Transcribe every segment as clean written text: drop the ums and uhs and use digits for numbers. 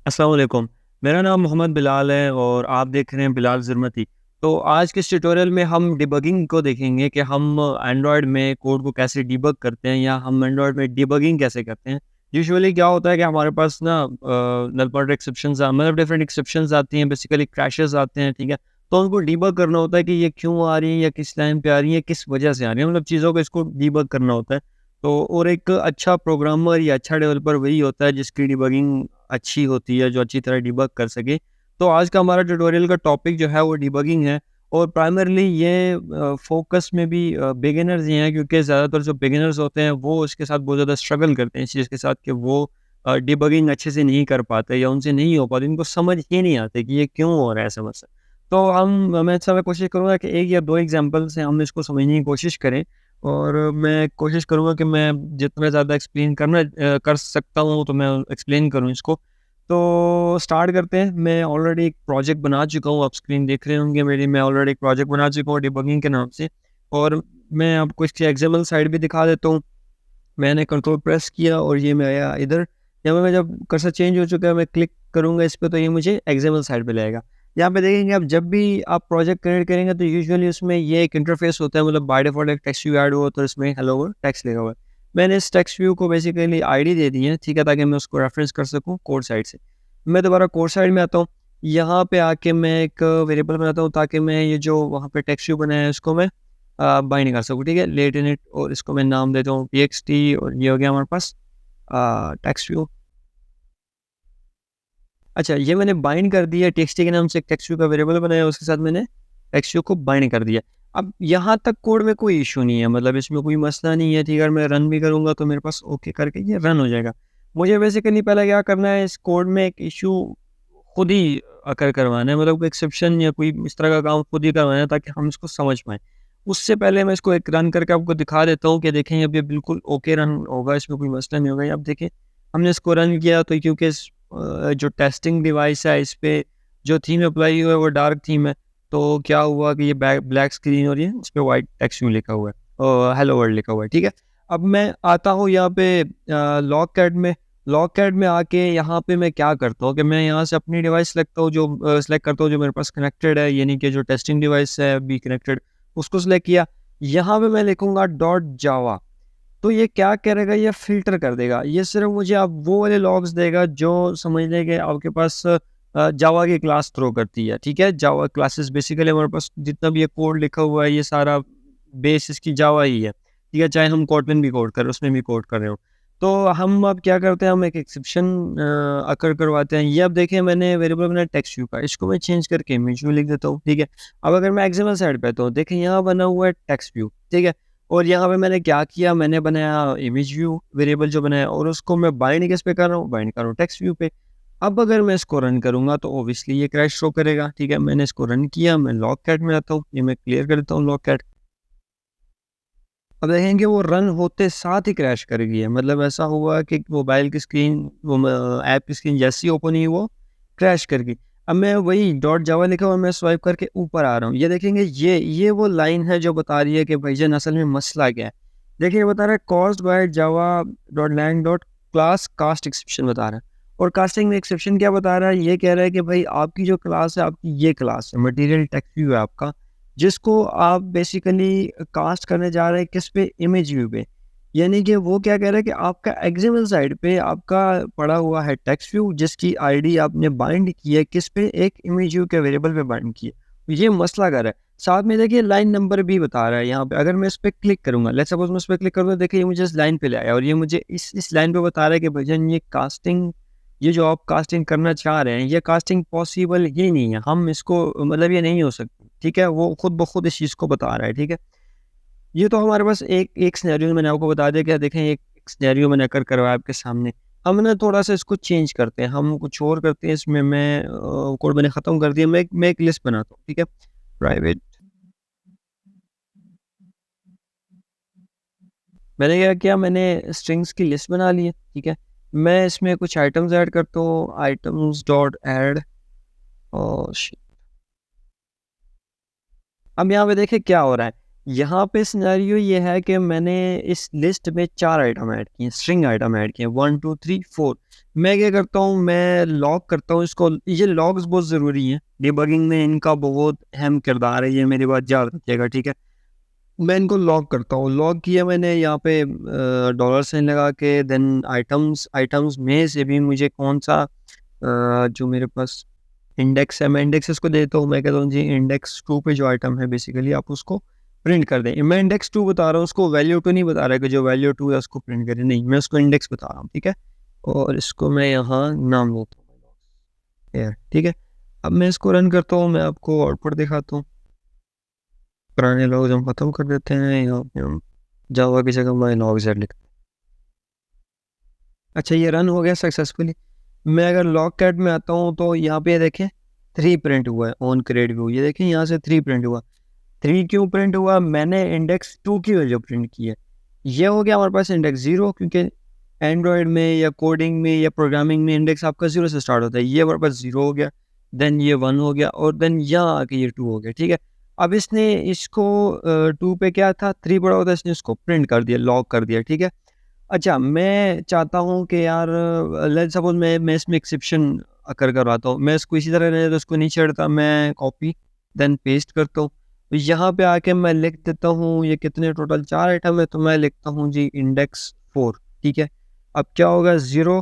अस्सलाम वालेकुम। मेरा नाम मोहम्मद बिलाल है और आप देख रहे हैं बिलाल ज़रमती। तो आज के इस ट्यूटोरियल में हम डिबगिंग को देखेंगे कि हम एंड्रॉयड में कोड को कैसे डिबग करते हैं या हम एंड्रॉयड में डिबगिंग कैसे करते हैं। यूजुअली क्या होता है कि हमारे पास ना नल पॉइंट एक्सेप्शंस मतलब डिफरेंट एक्सेप्शंस आती हैं, बेसिकली क्रैशेस आते हैं, ठीक है? तो उनको डिबग करना होता है कि ये क्यों आ रही है या किस टाइम पे आ रही है, किस वजह से आ रही है, मतलब चीज़ों को इसको डिबग करना होता है। तो और एक अच्छा प्रोग्रामर या अच्छा डेवलपर वही होता है जिसकी डिबगिंग अच्छी होती है, जो अच्छी तरह डिबग कर सके। तो आज का हमारा ट्यूटोरियल का टॉपिक जो है वो डिबगिंग है और प्राइमरली ये फ़ोकस में भी बिगिनर्स ही हैं, क्योंकि ज़्यादातर जो बिगिनर्स होते हैं वो इसके साथ बहुत ज़्यादा स्ट्रगल करते हैं इस चीज़ के साथ कि वो डिबगिंग अच्छे से नहीं कर पाते या उनसे नहीं हो पाती, उनको समझ ही नहीं आती कि ये क्यों हो रहा है समस्या। तो मैं कोशिश करूँगा कि 1 या 2 एग्ज़ाम्पल से हम इसको समझने की कोशिश करें और मैं कोशिश करूँगा कि मैं जितना ज़्यादा एक्सप्लेन कर सकता हूँ तो मैं एक्सप्लेन करूँ इसको। तो स्टार्ट करते हैं। मैं ऑलरेडी एक प्रोजेक्ट बना चुका हूँ, आप स्क्रीन देख रहे होंगे मेरी। मैं ऑलरेडी एक प्रोजेक्ट बना चुका हूँ डिबगिंग के नाम से और मैं आपको इसकी एक्साम्पल साइड भी दिखा देता हूँ। मैंने कंट्रोल प्रेस किया और ये मैं आया इधर। यहाँ पे मैं जब कर्सर चेंज हो चुका है, मैं क्लिक करूँगा इस पे तो ये मुझे एक्साम्पल साइड पे लाएगा। यहाँ पे देखेंगे आप, जब भी आप प्रोजेक्ट क्रिएट करेंगे तो यूजुअली उसमें ये एक इंटरफेस होता है, मतलब बाय डिफ़ॉल्ट एक टेक्स्ट व्यू ऐड हुआ तो इसमें हेलो वर्ल्ड टेक्स्ट लिखा हुआ है। मैंने इस टेक्स्ट व्यू को बेसिकली आईडी दे दी है, ठीक है? ताकि मैं उसको रेफरेंस कर सकूँ कोड साइड से। मैं दोबारा कोड साइड में आता हूँ। यहाँ पे आके मैं एक वेरिएबल बनाता हूँ ताकि मैं ये जो वहाँ पे टेक्स्ट व्यू बनाया है उसको मैं बाइंड कर सकूँ, ठीक है? लेट इनिट और इसको मैं नाम देता हूँ txt और ये हो गया हमारे पास टेक्स्ट व्यू। अच्छा, ये मैंने बाइंड कर दिया txt के नाम से, एक टेक्स्ट व्यू का वेरिएबल बनाया, उसके साथ मैंने टेक्स्ट व्यू को बाइंड कर दिया। अब यहाँ तक कोड में कोई इश्यू नहीं है, मतलब इसमें कोई मसला नहीं है, ठीक है? अगर मैं रन भी करूँगा तो मेरे पास ओके करके ये रन हो जाएगा। मुझे बेसिकली पहले क्या करना है, इस कोड में एक इश्यू खुद ही अकर करवाना है, मतलब कोई एक्सेप्शन या कोई इस तरह का काम खुद ही करवाना है ताकि हम इसको समझ पाएँ। उससे पहले मैं इसको एक रन करके आपको दिखा देता हूँ कि देखें अब ये बिल्कुल ओके रन होगा, इसमें कोई मसला नहीं होगा। ये आप देखें, हमने इसको रन किया तो क्योंकि जो टेस्टिंग डिवाइस है इस पे जो थीम अप्लाई हुआ है वो डार्क थीम है, तो क्या हुआ कि ये ब्लैक स्क्रीन हो रही है, उस पे व्हाइट टेक्स्ट यूँ लिखा हुआ है और हेलो वर्ल्ड लिखा हुआ है, ठीक है? अब मैं आता हूँ यहाँ पे लॉग कैट में। लॉग कैट में आके यहाँ पे मैं क्या करता हूँ कि मैं यहाँ से अपनी डिवाइस सेलेक्ट करता हूँ जो मेरे पास कनेक्टेड है, यानी कि जो टेस्टिंग डिवाइस है बी कनेक्टेड, उसको सेलेक्ट किया। यहाँ पे मैं लिखूँगा डॉट जावा। तो ये क्या करेगा, ये फ़िल्टर कर देगा। ये सिर्फ़ मुझे अब वो वाले लॉग्स देगा जो समझ लें कि आपके पास जावा की क्लास थ्रो करती है, ठीक है? जावा क्लासेस बेसिकली हमारे पास जितना भी ये कोड लिखा हुआ है, ये सारा बेस इसकी जावा ही है, ठीक है? चाहे हम कोटलिन भी कोड कर रहे हो, उसमें भी कोड कर रहे हो। तो हम अब क्या करते हैं, हम एक एक्सेप्शन अकर करवाते हैं। ये अब देखिए मैंने वेरिएबल बनाया टेक्स्ट व्यू का, इसको मैं चेंज करके इमेज व्यू लिख देता हूँ, ठीक है? अब अगर मैं एक्सएमएल साइड पे आता हूँ, देखिए यहाँ बना हुआ है टेक्स्ट व्यू, ठीक है? और यहाँ पे मैंने क्या किया, मैंने बनाया इमेज व्यू वेरिएबल जो बनाया और उसको मैं बाइंड किस पे कर रहा हूँ, बाइंड कर रहा हूँ टेक्स्ट व्यू पे। अब अगर मैं इसको रन करूँगा तो ऑब्वियसली ये क्रैश शो करेगा, ठीक है? मैंने इसको रन किया, मैं लॉग कैट में आता हूँ, ये मैं क्लियर कर देता हूँ लॉग कैट। अब देखेंगे वो रन होते साथ ही क्रैश कर गई है, मतलब ऐसा हुआ कि मोबाइल की स्क्रीन ऐप की स्क्रीन जैसे ही ओपन हुई वो क्रैश कर गई। अब मैं वही डॉट जावा लिखा हुआ, मैं स्वाइप करके ऊपर आ रहा हूँ, ये देखेंगे ये वो लाइन है जो बता रही है कि भाईजान असल में मसला क्या है। देखिए बता रहा है caused by Java dot lang dot class cast exception बता रहा है। और कास्टिंग में एक्सेप्शन क्या बता रहा है, ये कह रहा है कि भाई आपकी जो क्लास है, आपकी ये क्लास है, मटेरियल टेक्स्ट व्यू है आपका, जिसको आप बेसिकली कास्ट करने जा रहे हैं किस पे, इमेज व्यू पे। यानी कि वो क्या कह रहा है कि आपका एक्सएमएल साइड पे आपका पड़ा हुआ है टेक्स्ट व्यू, जिसकी आईडी आपने बाइंड की है किस पे, एक इमेज व्यू के वेरिएबल पे बाइंड की है। ये मसला कर रहा है। साथ में देखिए लाइन नंबर भी बता रहा है यहाँ पे। अगर मैं इस पे क्लिक करूंगा, लेट्स सपोज मैं इस पे क्लिक करूंगा, देखिए ये मुझे इस लाइन पे ले आया और ये मुझे इस लाइन पे बता रहा है कि भजन ये कास्टिंग, ये जो आप कास्टिंग करना चाह रहे हैं, ये कास्टिंग पॉसिबल ही नहीं है, हम इसको मतलब ये नहीं हो सकती, ठीक है? वो खुद ब खुद इस चीज़ को बता रहा है, ठीक है? ये तो हमारे पास एक एक सिनेरियो मैंने आपको बता दिया कि देखें एक सिनेरियो मैंने अकर करवाया आपके सामने। हम ना थोड़ा-सा इसको चेंज करते हैं, हम कुछ और करते हैं इसमें। कोड मैंने ख़त्म कर दिया, मैं एक लिस्ट बनाता हूँ, ठीक है? प्राइवेट, मैंने क्या किया, मैंने स्ट्रिंग्स की लिस्ट बना ली है, ठीक है? मैं इसमें कुछ आइटम्स ऐड करता हूँ, आइटम्स डॉट ऐड और अब यहाँ पे देखिए क्या हो रहा है। यहाँ पे सिनेरियो ये है कि मैंने इस लिस्ट में 4 आइटम ऐड किए हैं, स्ट्रिंग आइटम ऐड किए हैं 1, 2, 3, 4। मैं क्या करता हूँ, मैं लॉग करता हूँ इसको। ये लॉग्स बहुत ज़रूरी हैं, डिबगिंग में इनका बहुत अहम किरदार है, ये मेरी बात याद रखिएगा, ठीक है। मैं इनको लॉग करता हूँ, लॉग किया मैंने यहाँ पे डॉलर साइन लगा के। देन आइटम्स आइटम्स में से भी मुझे कौन सा जो मेरे पास इंडेक्स है, मैं इंडेक्स इसको देता हूँ। मैं कहता हूँ जी इंडेक्स 2 पे जो आइटम है बेसिकली आप उसको प्रिंट कर दें। मैं इंडेक्स 2 बता रहा हूँ, उसको वैल्यू 2 नहीं बता रहा कि जो वैल्यू 2 है उसको प्रिंट करें, नहीं, मैं उसको इंडेक्स बता रहा हूँ, ठीक है। और इसको मैं यहाँ नाम देता हूँ, ठीक है। अब मैं इसको रन करता हूँ, मैं आपको आउटपुट दिखाता हूँ। पुराने लॉग्स हम खत्म कर देते हैं, यहाँ पे हम जावा की जगह मैं लॉग जेड लिखते हैं। अच्छा, ये रन हो गया सक्सेसफुली। मैं अगर लॉग कैट में आता हूँ तो यहाँ पे देखें 3 प्रिंट हुआ है ऑन क्रिएट व्यू। ये देखें यहाँ से 3 प्रिंट हुआ। 3 क्यों प्रिंट हुआ? मैंने इंडेक्स 2 की वैल्यू प्रिंट की है। ये हो गया हमारे पास इंडेक्स 0, क्योंकि एंड्रॉयड में या कोडिंग में या प्रोग्रामिंग में इंडेक्स आपका 0 से स्टार्ट होता है। ये हमारे पास 0 हो गया, देन ये 1 हो गया, और देन यहाँ आके ये 2 हो गया, ठीक है। अब इसने इसको 2 पे क्या था, 3 पड़ा होता है, इसने इसको प्रिंट कर दिया, लॉक कर दिया, ठीक है। अच्छा, मैं चाहता हूँ कि यार लेट्स सपोज़ मैं इसमें एक्सेप्शन करवाता हूँ। मैं इसको इसी तरह रहने तो इसको नहीं छेड़ता, मैं कॉपी देन पेस्ट करता हूँ। तो यहाँ पे आके मैं लिख देता हूँ, ये कितने टोटल 4 आइटम है, तो मैं लिखता हूँ जी इंडेक्स 4, ठीक है। अब क्या होगा, 0,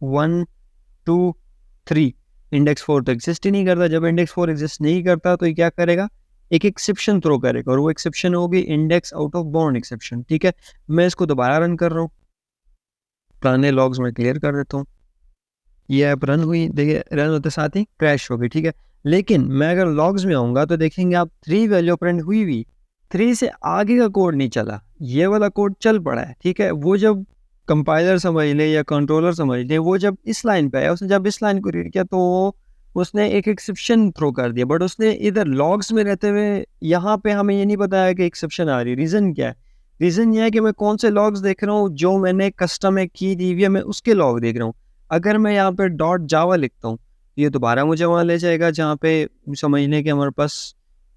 1, 2, 3। इंडेक्स 4 तो एग्जिस्ट ही नहीं करता। जब इंडेक्स 4 एग्जिस्ट नहीं करता तो ये क्या करेगा, एक एक्सेप्शन थ्रो करेगा, और वो एक्सेप्शन होगी index out of bound exception, ठीक है। मैं इसको दोबारा रन कर रहा हूँ, पुराने लॉग्स में क्लियर कर देता हूँ। ये ऐप रन हुई, देखिए रन होते साथ ही क्रैश हो गई, ठीक है। लेकिन मैं अगर लॉग्स में आऊँगा तो देखेंगे आप 3 वैल्यू प्रिंट हुई हुई, 3 से आगे का कोड नहीं चला, ये वाला कोड चल पड़ा है, ठीक है। वो जब कंपाइलर समझ ले या कंट्रोलर समझ ले, वो जब इस लाइन पे आया, उसने जब इस लाइन को रीड किया तो उसने एक एक्सेप्शन थ्रो कर दिया। बट उसने इधर लॉग्स में रहते हुए यहाँ पे हमें ये नहीं बताया कि एक्सेप्शन आ रही है। रीज़न क्या है? रीज़न ये है कि मैं कौन से लॉग्स देख रहा हूँ, जो मैंने कस्टम एक की दी हुई है, मैं उसके लॉग देख रहा हूँ। अगर मैं यहाँ पे डॉट जावा लिखता हूँ, ये दोबारा मुझे वहाँ ले जाएगा जहाँ पे समझने के हमारे पास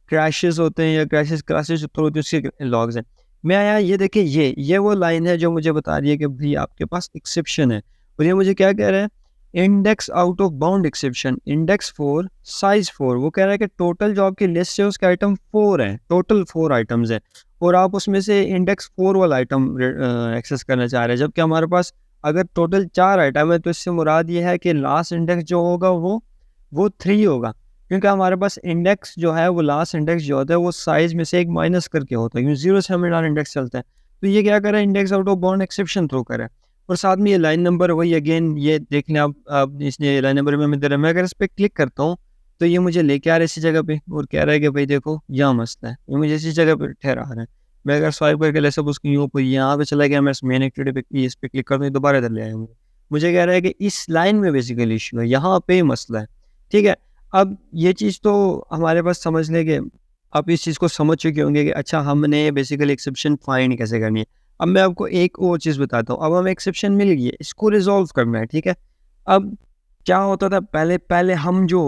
क्रैशेस होते हैं या क्रैशेस क्लासेस थ्रू होती है, उसके लॉग्स हैं। मैं आया, ये देखिए, ये वो लाइन है जो मुझे बता रही है कि भाई आपके पास एक्सेप्शन है। और ये मुझे क्या कह रहा है, index out of bound exception, index 4, size 4। वो कह रहा है कि टोटल जो आपकी लिस्ट है उसके आइटम 4 हैं, टोटल 4 आइटम्स हैं, और आप उसमें से इंडेक्स 4 वाला आइटम एक्सेस करना चाह रहे हैं। जबकि हमारे पास अगर टोटल 4 आइटम है तो इससे मुराद ये है कि लास्ट इंडेक्स जो होगा वो 3 होगा, क्योंकि हमारे पास इंडेक्स जो है वो लास्ट इंडेक्स जो होता है वो साइज में से एक माइनस करके होता है, क्योंकि 0 से हमें इंडेक्स चलता है। तो ये क्या करे, index out of bound exception throw करे। और साथ में ये लाइन नंबर वही अगेन, ये देख लें आप इसने लाइन नंबर में हमें दे रहा है। मैं अगर इस पर क्लिक करता हूँ तो ये मुझे लेके आ रहा है इसी जगह पे, और कह रहा है कि भाई देखो यहाँ मसला है, ये मुझे इसी जगह पे ठहरा रहा है। मैं अगर स्वाइप करके ले सब उसकी यूँ यहाँ पे चला गया, मैं इस मेन एक्टिविटी पे इस पे क्लिक करता हूँ, दोबारा इधर ले आया मुझे कह रहा है कि इस लाइन में बेसिकली इशू है, यहाँ पे मसला है, ठीक है। अब ये चीज़ तो हमारे पास समझ लें कि आप इस चीज़ को समझ चुके होंगे कि अच्छा हमने बेसिकली एक्सेप्शन फाइंड कैसे करनी है। अब मैं आपको एक और चीज़ बताता हूँ। अब हमें एक्सेप्शन मिल गई है, इसको रिज़ॉल्व करना है, ठीक है। अब क्या होता था, पहले पहले हम जो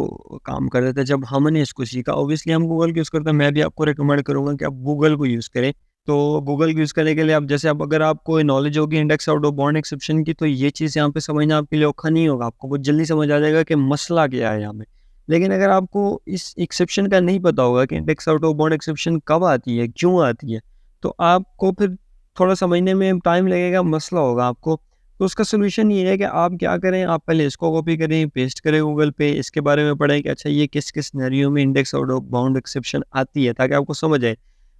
काम करते थे, जब हमने इसको सीखा, ऑब्वियसली हम गूगल यूज़ करते हैं। मैं भी आपको रिकमेंड करूँगा कि आप गूगल को यूज़ करें। तो गूगल यूज़ करने के लिए आप जैसे आप अगर आपको नॉलेज होगी index out of bound exception की, तो ये चीज़ यहाँ पे समझना आपके लिए औखा नहीं होगा। आपको बहुत जल्दी समझ आ जाएगा कि मसला क्या है यहाँ पे। लेकिन अगर आपको इस एक्सेप्शन का नहीं पता होगा कि index out of bound exception कब आती है, क्यों आती है, तो आपको फिर थोड़ा समझने में टाइम लगेगा, मसला होगा आपको। तो उसका सॉल्यूशन ये है कि आप क्या करें, आप पहले इसको कॉपी करें, पेस्ट करें गूगल पे, इसके बारे में पढ़ें कि अच्छा ये किस किस सिनेरियो में index out of bound exception आती है, ताकि आपको समझ आए।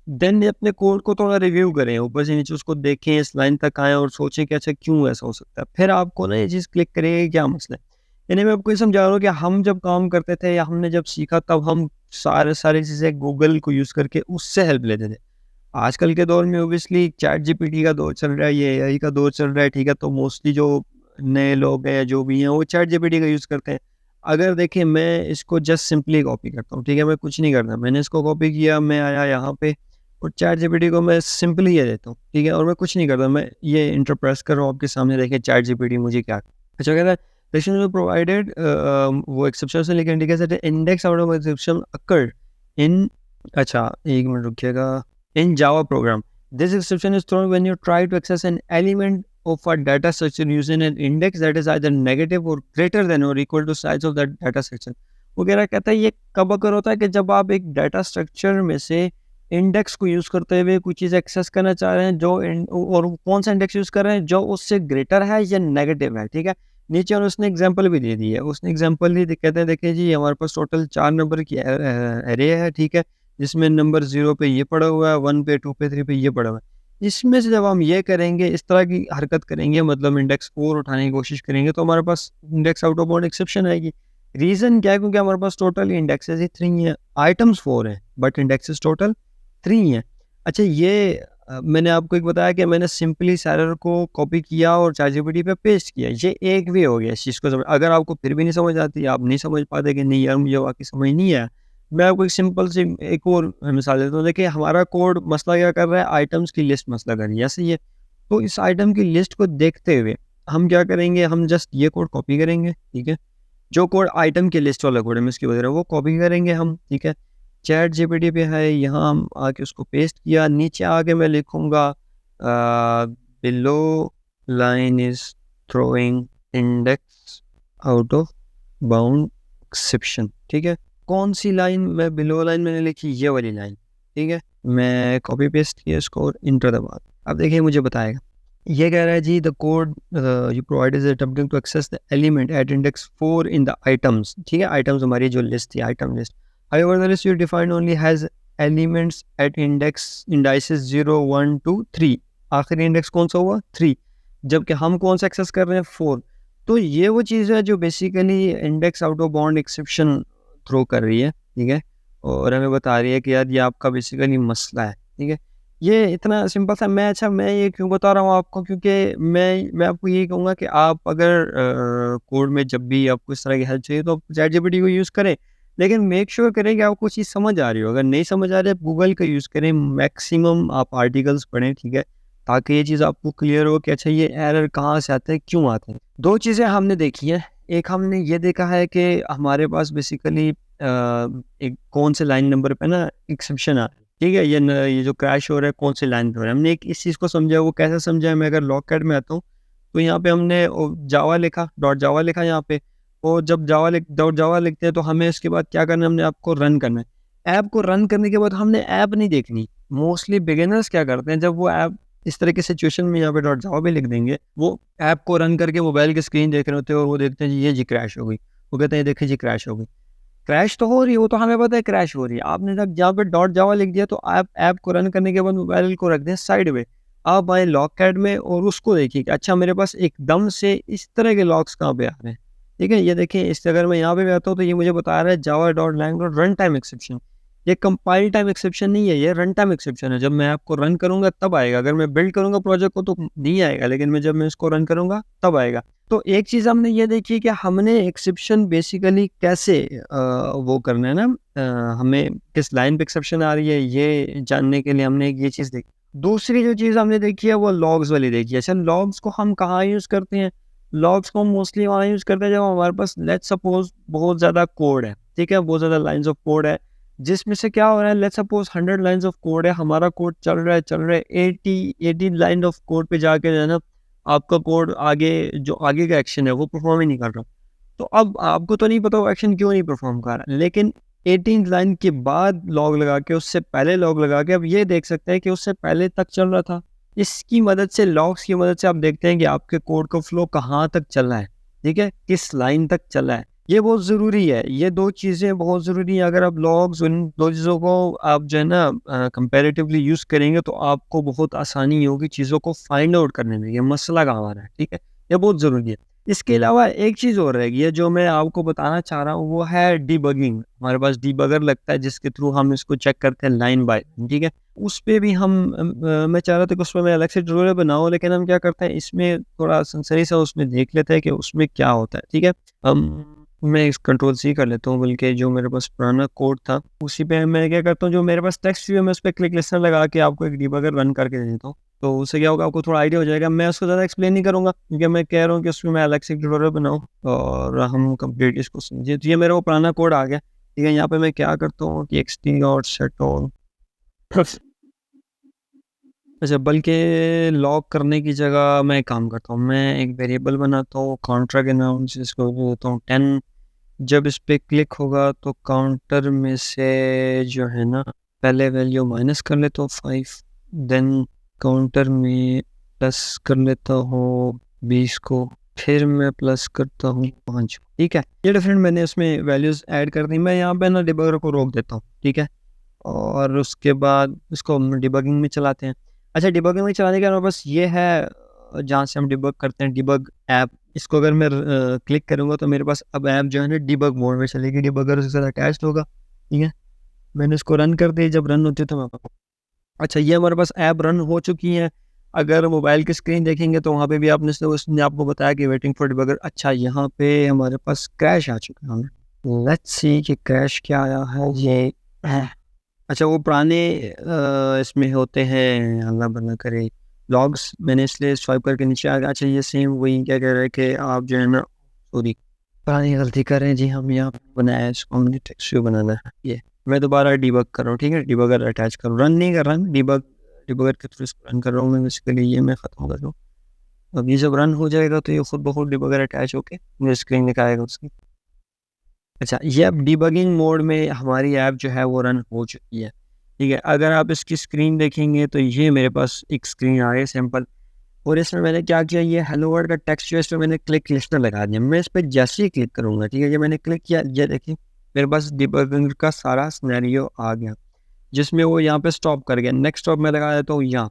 देन अपने कोड को थोड़ा रिव्यू करें, ऊपर से नीचे उसको देखें, इस लाइन तक आएँ और सोचें कि अच्छा क्यों ऐसा हो सकता है। फिर आपको ना ये चीज़ क्लिक करेगी कि क्या मसला है। यानी मैं आपको ये समझा रहा हूँ कि हम जब काम करते थे या हमने जब सीखा, तब हम सारी चीज़ें गूगल को यूज़ करके उससे हेल्प लेते थे। आजकल के दौर में ऑब्वियसली चैट जीपीटी का दौर चल रहा है, ये एआई का दौर चल रहा है, ठीक है। तो मोस्टली जो नए लोग हैं, जो भी हैं, वो चैट जीपीटी का यूज़ करते हैं। अगर देखिए मैं इसको जस्ट सिंपली कॉपी करता हूँ, ठीक है, मैं कुछ नहीं करता। मैंने इसको कॉपी किया, मैं आया यहाँ पे और चैट जीपीटी को मैं सिंपली ये देता हूँ, ठीक है, और मैं कुछ नहीं करता। मैं ये इंटर प्रेस कर रहा हूँ आपके सामने, देखिए चैट जीपीटी मुझे क्या अच्छा कहता है, सेक्शन प्रोवाइडेड वो एक्सेप्शन से लेकर indicate index out of exception occurred in. अच्छा, 1 minute रुकिएगा। in Java program. This exception is thrown when you try to access an element of a data structure using an index that is either negative or greater than or equal to size of that data structure. वगैरह कहता है ये कब अगर होता है कि जब आप एक डाटा स्ट्रक्चर में से इंडेक्स को यूज़ करते हुए कोई चीज़ एक्सेस करना चाह रहे हैं जो और कौन सा इंडेक्स यूज़ कर रहे हैं जो उससे ग्रेटर है या नेगेटिव है, ठीक है। नीचे और उसने एग्जांपल भी दे दी है, उसने एग्जांपल ही कहते हैं देखिए जी हमारे पास टोटल 4 नंबर की एरे है, ठीक है, जिसमें नंबर 0 पे ये पड़ा हुआ है, 1 पे, 2 पे, 3 पे ये पड़ा हुआ है। इसमें से जब हम ये करेंगे, इस तरह की हरकत करेंगे, मतलब इंडेक्स 4 उठाने की कोशिश करेंगे, तो हमारे पास index out of bound exception आएगी। रीज़न क्या है? क्योंकि हमारे पास टोटल इंडेक्सेस ही 3 हैं, आइटम्स 4 हैं, बट इंडेक्सेस टोटल 3 हैं। अच्छा, ये मैंने आपको एक बताया कि मैंने सिंपली इस एरर को कॉपी किया और चैटजीपीटी पे पेस्ट किया। ये एक वे हो गया इस चीज़ को समझ। अगर आपको फिर भी नहीं समझ आती, आप नहीं समझ पाते कि नहीं यार मुझे वाक़ई समझ नहीं आया, मैं आपको एक सिंपल सी एक और मिसाल देता हूँ। देखिए हमारा कोड मसला क्या कर रहा है? आइटम्स की लिस्ट मसला कर रही है, ऐसे ही है। तो इस आइटम की लिस्ट को देखते हुए हम क्या करेंगे? हम जस्ट ये कोड कॉपी करेंगे, ठीक है? जो कोड आइटम की लिस्ट वाला कोड है, मैं इसकी बता रहा हूँ, वो कॉपी करेंगे हम, ठीक है? चैट जीपीटी पे है, यहाँ हम आके उसको पेस्ट किया, नीचे आके मैं लिखूँगा below line is throwing index out of bound exception, ठीक है? कौन सी लाइन? मैं बिलो लाइन मैंने लिखी ये वाली लाइन, ठीक है? मैं कॉपी पेस्ट किया इसको और इंटर दबा। अब देखिए मुझे बताएगा, ये कह रहा है जी the code you provide is attempting to access the element at index 4 in the items, ठीक है? आइटम्स हमारी जो लिस्ट थी, item list. However, the list you define only has elements at indices 0, 1, 2, 3. आखिरी इंडेक्स कौन सा हुआ? 3, जबकि हम कौन सा एक्सेस कर रहे हैं? 4। तो ये वो चीज़ है जो basically index out of bound exception throw कर रही है, ठीक है, और हमें बता रही है कि यार ये आपका बेसिकली मसला है, ठीक है। ये इतना सिंपल सा। मैं ये क्यों बता रहा हूँ आपको? क्योंकि मैं आपको यही कहूँगा कि आप अगर कोड में जब भी आपको इस तरह की हेल्प चाहिए तो आप चैट जीपीटी को यूज़ करें, लेकिन मेक श्योर करें कि आपको चीज़ समझ आ रही हो। अगर नहीं समझ आ रही है, आप गूगल का यूज़ करें, मैक्सिमम आप आर्टिकल्स पढ़ें, ठीक है, ताकि ये चीज़ आपको क्लियर हो कि अच्छा ये एरर कहाँ से आते हैं, क्यों आते हैं। 2 चीज़ें हमने देखी हैं। एक हमने ये देखा है कि हमारे पास बेसिकली एक कौन से लाइन नंबर पे ना एक्सेप्शन आ रहा है, ठीक है, ये जो क्रैश हो रहा है कौन सी लाइन पे हो रहा है। हमने एक इस चीज़ को समझा, वो कैसे समझा है? मैं अगर लॉगकैट में आता हूँ तो यहाँ पे हमने जावा लिखा, डॉट जावा लिखा यहाँ पे, और जब डॉट जावा लिखते हैं तो हमें इसके बाद क्या करना है? हमने ऐप को रन करना है। ऐप को रन करने के बाद हमने ऐप नहीं देखनी। मोस्टली बिगिनर्स क्या करते हैं, जब वो ऐप इस तरह की सिचुएशन में यहाँ पे डॉट जावा भी लिख देंगे, वो ऐप को रन करके मोबाइल की स्क्रीन देख रहे होते हैं और वो देखते हैं जी ये जी क्रैश हो गई। वो कहते हैं देखिए जी क्रैश हो गई। क्रैश तो हो रही है, वो तो हमें पता है क्रैश हो रही है। आपने जब जहाँ पे डॉट जावा लिख दिया तो आप ऐप को रन करने के बाद मोबाइल को रख दें साइड में। आप आए लॉगकैट में और उसको देखिए कि अच्छा मेरे पास एकदम से इस तरह के लॉग्स कहाँ पे आ रहे हैं, ठीक है? ये देखिए, इस अगर मैं यहाँ पे भी आता हूँ तो ये मुझे बता रहा है Java dot lang dot run time exception. ये कंपाइल टाइम एक्सेप्शन नहीं है, ये रन टाइम एक्सेप्शन है। जब मैं ऐप को रन करूँगा तब आएगा। अगर मैं बिल्ड करूँगा प्रोजेक्ट को तो नहीं आएगा, लेकिन जब मैं इसको रन करूँगा तब आएगा। तो एक चीज़ हमने ये देखी कि हमने एक्सेप्शन बेसिकली कैसे वो करना है ना, हमें किस लाइन पे एक्सेप्शन आ रही है ये जानने के लिए हमने ये चीज़ देखी। दूसरी जो चीज़ हमने देखी है वो लॉग्स वाली देखी है। अच्छा, लॉग्स को हम कहाँ यूज़ करते हैं? लॉग्स को हम मोस्टली वहाँ यूज़ करते हैं जब हमारे पास लेट्स सपोज बहुत ज़्यादा कोड है, ठीक है, बहुत ज़्यादा लाइन्स ऑफ कोड है, जिसमें से क्या हो रहा है, let's suppose 100 lines of code है, हमारा कोड चल रहा है 80 लाइन ऑफ कोड पे जाके जो है ना, आपका कोड आगे जो आगे का एक्शन है वो परफॉर्म ही नहीं कर रहा। तो अब आपको तो नहीं पता वो एक्शन क्यों नहीं परफॉर्म कर रहा है, लेकिन 18 लाइन के बाद लॉग लगा के, उससे पहले लॉग लगा के अब ये देख सकते हैं कि उससे पहले तक चल रहा था। इसकी मदद से, लॉग्स की मदद से आप देखते हैं कि आपके कोड का फ्लो कहाँ तक चल रहा है, ठीक है, किस लाइन तक चल रहा है। ये बहुत ज़रूरी है, ये 2 चीज़ें बहुत ज़रूरी हैं। अगर आप लॉग्स उन 2 चीज़ों को आप जो है ना कंपैरेटिवली यूज़ करेंगे तो आपको बहुत आसानी होगी चीज़ों को फाइंड आउट करने में, ये मसला कहाँ आ रहा है, ठीक है? ये बहुत ज़रूरी है। इसके अलावा एक चीज़ और रहेगी है जो मैं आपको बताना चाह रहा हूँ, वो है डिबगिंग। हमारे पास डिबगर लगता है जिसके थ्रू हम इसको चेक करते हैं लाइन बाय, ठीक है? उस पे भी हम मैं चाह रहा था कि उस पे मैं अलग से ट्यूटोरियल बनाऊँ, लेकिन हम क्या करते हैं इसमें थोड़ा सही सा उसमें देख लेते हैं कि उसमें क्या होता है, ठीक है? मैं इस कंट्रोल सी कर लेता हूँ, बल्कि जो मेरे पास पुराना कोड था उसी पे मैं क्या करता हूँ, जो मेरे पास टेक्स्ट व्यू है मैं उस पे क्लिक लिस्टनर लगा के आपको एक डिबगर रन करके दे देता हूँ। तो उससे क्या होगा, आपको थोड़ा आइडिया हो जाएगा। मैं उसको ज़्यादा एक्सप्लेन नहीं करूँगा क्योंकि मैं कह रहा हूँ कि उसमें मैं अलग से ट्यूटोरियल बनाऊँ और हम कंप्लीट इसको समझिए। तो ये मेरा वो पुराना कोड आ गया, ठीक है? यहाँ पे मैं क्या करता हूँ कि एक्सटी और सेट ऑन अच्छा, बल्कि लॉक करने की जगह मैं एक काम करता हूँ, मैं एक वेरिएबल बनाता हूँ काउंटर के नाम से, इसको देता हूँ 10। जब इस पे क्लिक होगा तो काउंटर में से जो है ना, पहले वैल्यू माइनस कर लेता हूँ 5, देन काउंटर में प्लस कर लेता हूँ 20 को, फिर मैं प्लस करता हूँ 5। ठीक है, ये डिफरेंट मैंने उसमें वैल्यूज ऐड कर दी। मैं यहाँ पे ना डिबगर को रोक देता हूँ, ठीक है, और उसके बाद इसको हम डिबगिंग में चलाते हैं। अच्छा, डिबगिंग में चलाने के बाद बस ये है जहाँ से हम डिबग करते हैं, डिबग ऐप, इसको अगर मैं क्लिक करूँगा तो मेरे पास अब ऐप जो है ना डिबग मोड में चलेगी, डिबगर उसके साथ अटैच्ड होगा। ठीक है, मैंने इसको रन कर दिया, जब रन होती है तो मैं आपको, अच्छा ये हमारे पास ऐप रन हो चुकी है। अगर मोबाइल की स्क्रीन देखेंगे तो वहाँ पे भी आपने उसने आपको बताया कि वेटिंग फॉर डिबगर। अच्छा, यहाँ पे हमारे पास क्रैश आ चुका है, लेट्स सी कि क्रैश क्या आया है ये। अच्छा, वो पुराने इसमें होते हैं, अल्लाह बना करे, लॉग्स, मैंने इसलिए स्वाइप करके नीचे आ गया। अच्छा, ये सेम वही क्या कह रहे हैं कि आप जो है ना, सॉरी पुरानी गलती कर रहे हैं जी, हम यहाँ बनाया है, इसको हमने टेक्स्ट व्यू बनाना है। ये मैं दोबारा डिबग कर रहा हूँ, ठीक है, डिबगर अटैच कर रन नहीं कर रहा हूँ, डिबगर के थ्रू इसको रन कर रहा हूँ मैं, बेसिकली ये मैं ख़त्म कर रहा हूँ। अब ये जब रन हो जाएगा तो ये खुद ब खुद डिबगर अटैच होके मुझे स्क्रीन दिखाएगा उसकी। अच्छा, ये अब डिबगिंग मोड में हमारी ऐप जो है वो रन हो चुकी है। ठीक है, अगर आप इसकी स्क्रीन देखेंगे तो ये मेरे पास एक स्क्रीन आ रही है सैम्पल, और इसमें मैंने क्या किया, ये हेलो वर्ल्ड का टेक्स्ट जो है, इसमें मैंने क्लिक लिस्टर लगा दिया। मैं इस पर जैसे ही क्लिक करूँगा, ठीक है, ये मैंने क्लिक किया, ये देखिए मेरे पास डिबगिंग का सारा सिनेरियो आ गया, जिसमें वो यहाँ पे स्टॉप कर गया। नेक्स्ट स्टॉप मैं लगा देता हूँ यहाँ,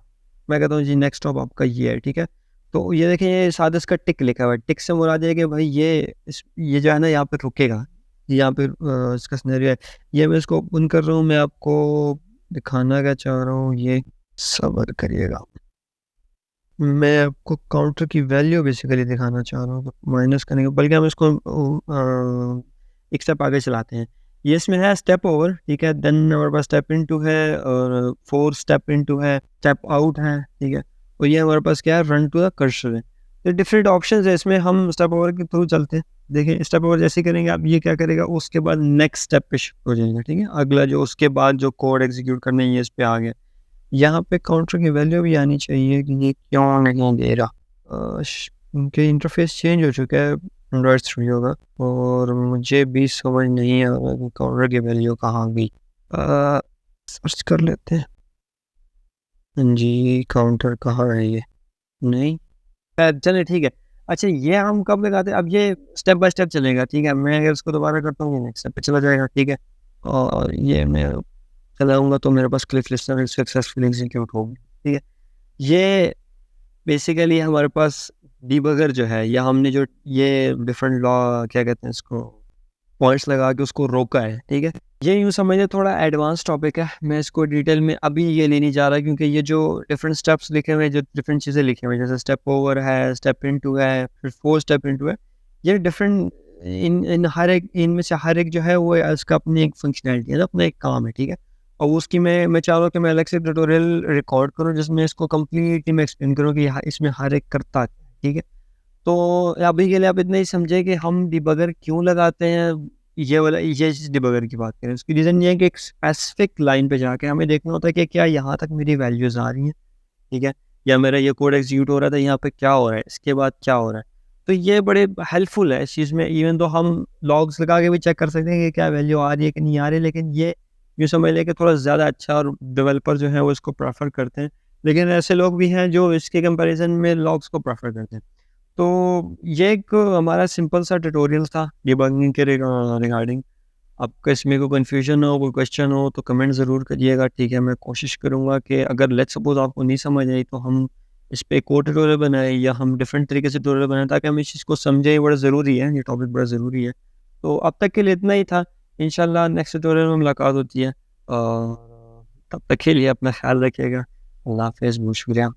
मैं कहता हूँ जी नेक्स्ट स्टॉप आपका ये है। ठीक है, तो ये देखें, ये साथ इसका टिक लिखा हुआ है, टिक से मुराद है कि भाई ये जो है ना यहाँ पे रुकेगा, यहाँ पे इसका सिनेरियो है। ये मैं इसको ओपन कर रहा हूँ, मैं आपको दिखाना क्या चाह रहा हूँ, ये सब्र करिएगा, मैं आपको काउंटर की वैल्यू बेसिकली दिखाना चाह रहा हूँ, तो माइनस करने के, बल्कि हम इसको एक स्टेप आगे चलाते हैं। ये इसमें है स्टेप ओवर, ठीक है, देन हमारे पास स्टेप इनटू है, और 4 स्टेप इनटू है, स्टेप आउट है, ठीक है, और ये हमारे पास क्या है, रन टू द कर्सर है। तो डिफरेंट ऑप्शंस है इसमें, हम स्टेप ओवर के थ्रू चलते हैं। देखिए, स्टेप ओवर जैसे करेंगे आप, ये क्या करेगा, उसके बाद नेक्स्ट स्टेप पे शिफ्ट हो जाएगा। ठीक है, अगला जो उसके बाद जो कोड एग्जीक्यूट करना है ये इस पे आ गया। यहाँ पे काउंटर की वैल्यू भी आनी चाहिए कि ये क्यों नहीं दे रहा। उनके इंटरफेस चेंज हो चुका है, एंड्रॉयड 3 होगा, और मुझे भी समझ नहीं आ रहा कि काउंटर की वैल्यू कहाँ गई। सर्च कर लेते हैं, हाँ जी, काउंटर कहाँ है ये, नहीं, चलिए ठीक है। अच्छा, ये हम कब लगाते हैं, अब ये स्टेप बाय स्टेप चलेगा। ठीक है, मैं अगर इसको दोबारा करता हूँ, नेक्स्ट स्टेप पे चला जाएगा। ठीक है, और ये मैं चलाऊँगा तो मेरे पास क्लिक लिस्टर सक्सेसफुल एग्जीक्यूट होगी। ठीक है, ये बेसिकली हमारे पास डिबगर जो है, या हमने जो ये डिफरेंट लॉ क्या कहते हैं इसको, पॉइंट्स लगा के उसको रोका है। ठीक है, ये यूँ समझिए थोड़ा एडवांस टॉपिक है, मैं इसको डिटेल में अभी ये ले नहीं जा रहा, क्योंकि ये जो डिफरेंट स्टेप्स लिखे हुए हैं, जो डिफरेंट चीज़ें लिखी हुई हैं, जैसे स्टेप ओवर है, स्टेप इनटू है, फिर 4 स्टेप इनटू है, ये डिफरेंट, इन इन हर एक इनमें से हर एक जो है वो इसका अपनी एक फंक्शनैलिटी है, अपना एक काम है। ठीक है, और उसकी मैं चाह रहा हूँ कि मैं अलग से ट्यूटोरियल रिकॉर्ड करूँ, जिसमें इसको कम्प्लीटली मैं एक्सप्लेन करूँ कि इसमें हर एक करता क्या है। ठीक है, तो अभी के लिए आप इतना ही समझे कि हम डिबगर क्यों लगाते हैं। ये वाला, ये जिस डिबगर की बात करें, उसकी रीज़न ये है कि एक स्पेसिफिक लाइन पे जाके हमें देखना होता है कि क्या यहाँ तक मेरी वैल्यूज़ आ रही हैं। ठीक है, या मेरा ये कोड एग्जीक्यूट हो रहा था, यहाँ पे क्या हो रहा है, इसके बाद क्या हो रहा है। तो ये बड़े हेल्पफुल है इस चीज़ में। इवन तो हम लॉग्स लगा के भी चेक कर सकते हैं कि क्या वैल्यू आ रही है कि नहीं आ रही, लेकिन ये यूँ समझ लें कि थोड़ा ज़्यादा अच्छा, और डेवलपर जो है वो इसको प्रेफर करते हैं। लेकिन ऐसे लोग भी हैं जो इसके कंपैरिजन में लॉग्स को प्रेफर करते हैं। तो ये एक हमारा सिंपल सा ट्यूटोरियल था डिबगिंग के रिगार्डिंग। आपका इसमें कोई कन्फ्यूजन हो, कोई क्वेश्चन हो तो कमेंट ज़रूर करिएगा। ठीक है, मैं कोशिश करूँगा कि अगर लेट्स सपोज़ आपको नहीं समझ आई तो हम इस पे एक और ट्यूटोरियल बनाएँ, या हम डिफरेंट तरीके से ट्यूटोरियल बनाएँ, ताकि हम इस चीज़ को समझें। ये बड़ा ज़रूरी है, ये टॉपिक बड़ा ज़रूरी है। तो अब तक के लिए इतना ही था। इंशाल्लाह नेक्स्ट ट्यूटोरियल में मुलाकात होती है, और तब तक के लिए अपना ख्याल रखिएगा। अल्लाह हाफ़िज़, बहुत शुक्रिया।